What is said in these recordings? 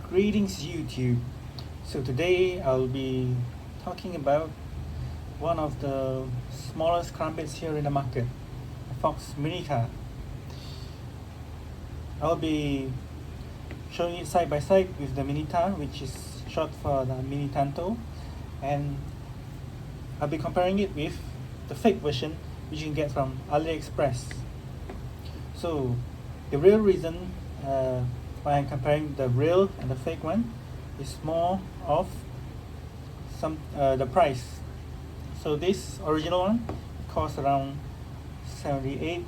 Greetings YouTube. So today I'll be talking about one of the smallest karambits here in the market, the Fox Mini Car. I'll be showing it side by side with the Mini Tar, which is short for the Mini Tanto, and I'll be comparing it with the fake version which you can get from AliExpress. So the real reason why I'm comparing the real and the fake one is more of the price. So this original one costs around $78,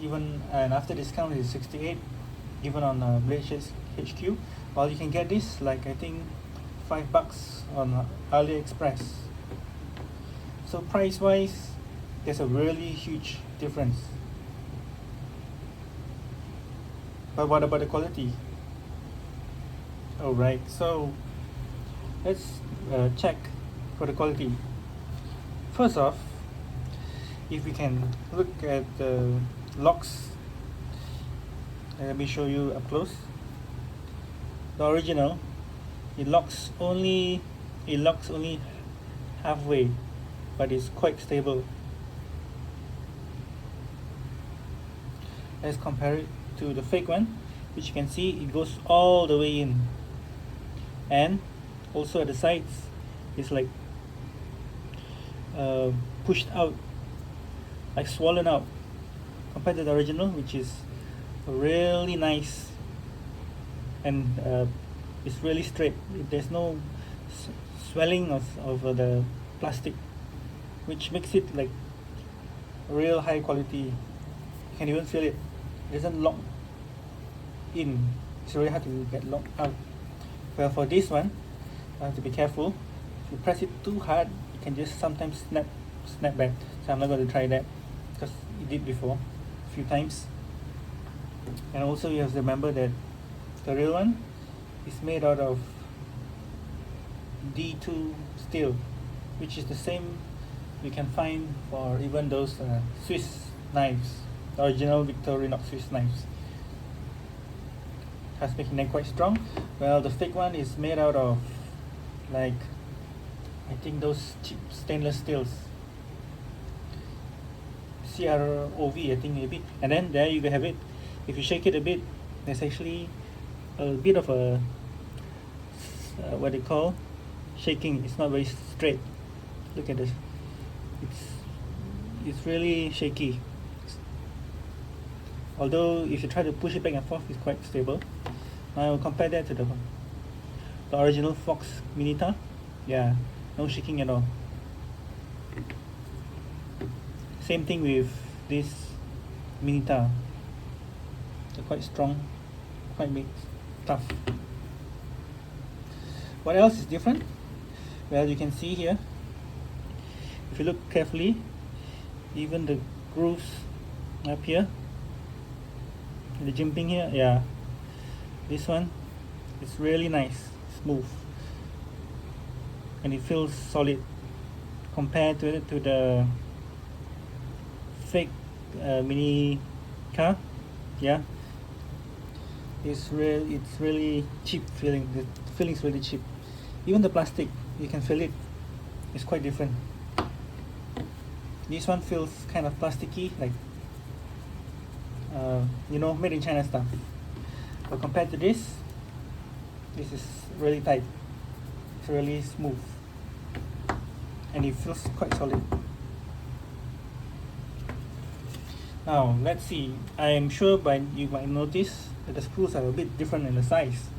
even, and after discount is 68, even on Malaysia's HQ. While you can get this like I think $5 on AliExpress. So price wise, there's a really huge difference. But what about the quality? Alright, so let's check for the quality. First off, if we can look at the locks, let me show you up close. The original, it locks only halfway, but it's quite stable. Let's compare it to the fake one, which you can see it goes all the way in, and also at the sides it's like pushed out, like swollen out, compared to the original, which is really nice, and it's really straight. There's no swelling of the plastic, which makes it like real high quality. You can even feel it. It doesn't lock in. It's really hard to get locked out. Well, for this one, I have to be careful. If you press it too hard, it can just sometimes snap back. So I'm not going to try that because it did before a few times. And also you have to remember that the real one is made out of D2 steel, which is the same you can find for even those Swiss knives, the original Victorinox Swiss knives. That's making them quite strong. Well, the fake one is made out of, like, I think those cheap stainless steels, CROV, I think maybe. And then there you have it. If you shake it a bit, there's actually a bit of a what they call shaking. It's not very straight. Look at this. It's really shaky. Although if you try to push it back and forth, it's quite stable. I will compare that to the original Fox Mini Tar. Yeah, no shaking at all. Same thing with this Mini Tar. They're quite strong, quite big, tough. What else is different? Well, you can see here, if you look carefully, even the grooves up here, the jimping here, yeah, this one is really nice, smooth, and it feels solid compared to the fake Mini Car. Yeah, it's really cheap feeling. The feeling's really cheap. Even the plastic, you can feel it. It's quite different. This one feels kind of plasticky, like made in China stuff. But compared to this is really tight. It's really smooth, and it feels quite solid. Now let's see. I am sure you might notice that the screws are a bit different in the size.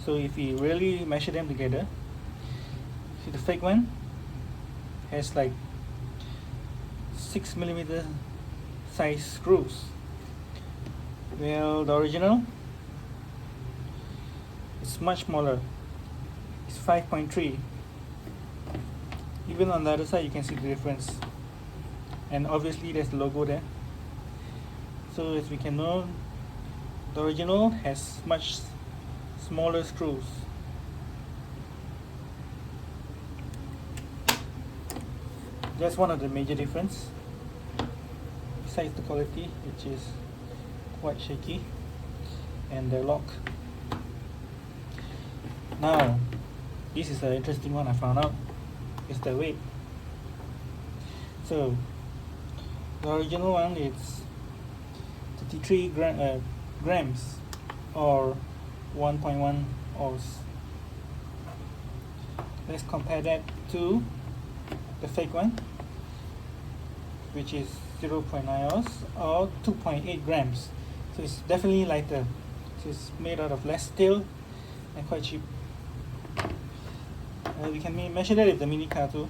So if you really measure them together, see the fake one has like 6mm size screws. Well, the original is much smaller. It's 5.3. Even on the other side you can see the difference, and obviously there's the logo there. So as we can know, the original has much smaller screws. That's one of the major difference, besides the quality, which is quite shaky. and the lock. Now, this is an interesting one I found out. It's the weight. So, the original one is 33 grams or 1.1 ounce. Let's compare that to the fake one, which is 0.9 ounce or 2.8 grams. So it's definitely lighter. So it's made out of less steel and quite cheap. We can measure that with the mini car too.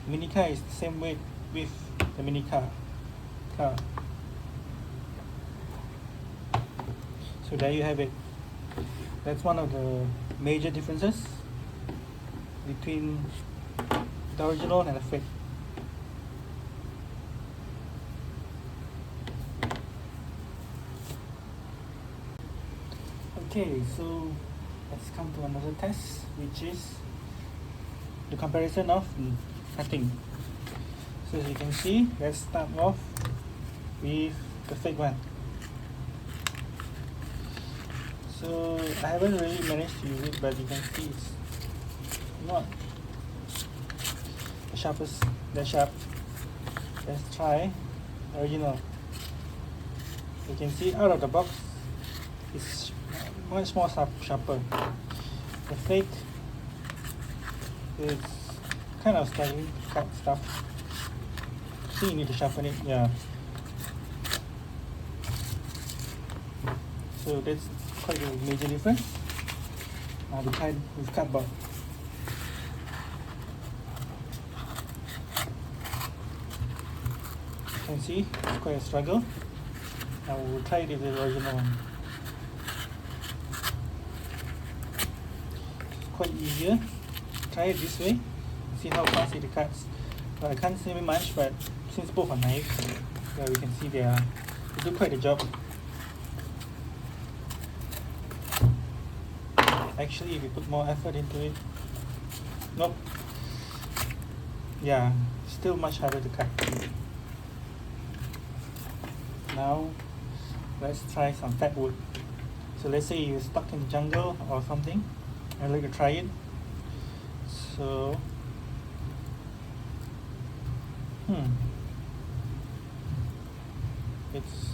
Mini car is the same weight with the mini car. So there you have it. That's one of the major differences between the original and the fake. Okay, so let's come to another test, which is the comparison of cutting. So as you can see, let's start off with the fake one. So I haven't really managed to use it, but you can see it's not the sharpest, that sharp. Let's try original. You can see out of the box it's much more sharper. The fake is kind of struggling to cut stuff. See, you need to sharpen it, yeah. So that's quite a major difference. Now we try with cardboard. You can see it's quite a struggle. Now we'll try it with the original one. It's quite easier. Try it this way. See how fast it cuts. Well, I can't see much, but since both are knives, yeah, we can see they do quite a job. Actually, if you put more effort into it, nope. Yeah, still much harder to cut. Now, let's try some fat wood. So let's say you're stuck in the jungle or something, I'd like to try it. So, it's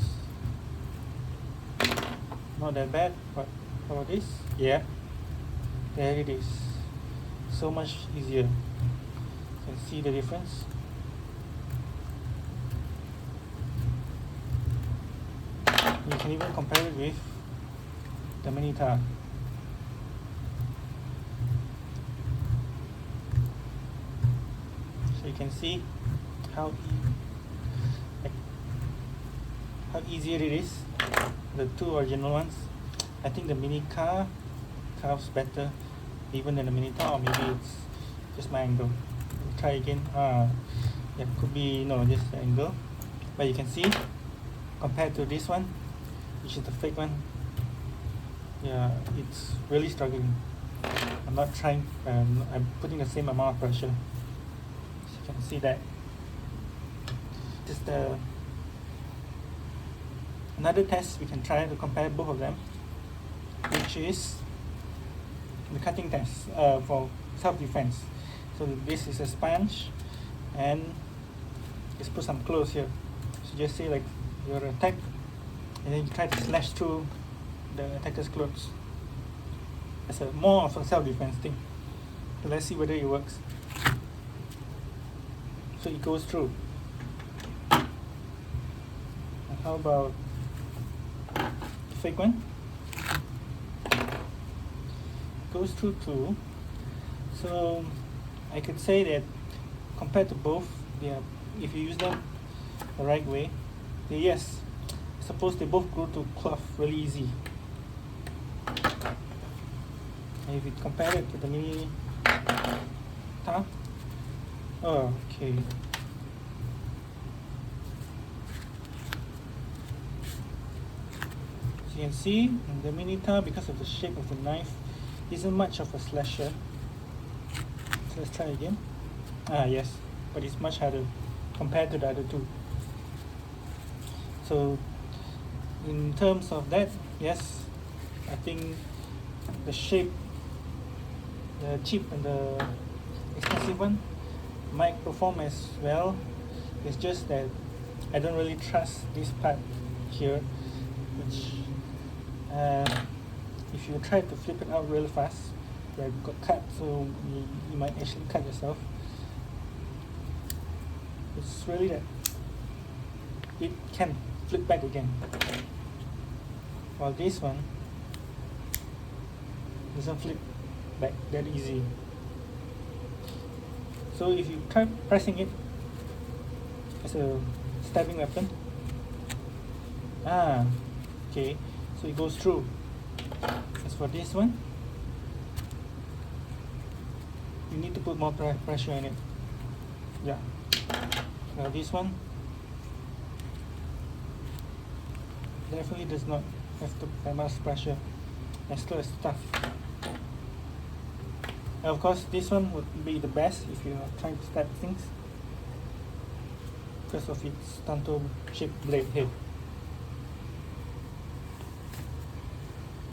not that bad, but how about this? Yeah, there it is. So much easier. You can see the difference. You can even compare it with the mini tar. So you can see how easier it is. The two original ones. I think the mini car carves better even than the mini tar, or maybe it's just my angle. Try again. Yeah, could be just the angle. But you can see compared to this one, which is the fake one, yeah, it's really struggling. I'm not trying, I'm putting the same amount of pressure. So you can see that. Just another test we can try to compare both of them, which is the cutting test for self-defense. So this is a sponge, and just put some clothes here. So just say like you're attacked, and then you try to slash through the attacker's clothes. It's more of a self-defense thing. So let's see whether it works. So it goes through. And how about the fake one? It goes through too. So I could say that compared to both, if you use them the right way, yes, I suppose they both glue to cloth really easy. And if you compare it to the mini tar, okay. So you can see in the mini tar, because of the shape of the knife, isn't much of a slasher. So let's try again. Yes, but it's much harder compared to the other two. So in terms of that, yes, I think the shape, the cheap and the expensive one might perform as well. It's just that I don't really trust this part here, which if you try to flip it out really fast, you got cut, so you might actually cut yourself. It's really that it can flip back again, while this one doesn't flip back that easy. So if you try pressing it as a stabbing weapon, okay, so it goes through. As for this one, you need to put more pressure in it. Yeah. Now this one definitely does not have to have much pressure, and still it's tough. And of course, this one would be the best if you are trying to stab things because of its tanto shaped blade head.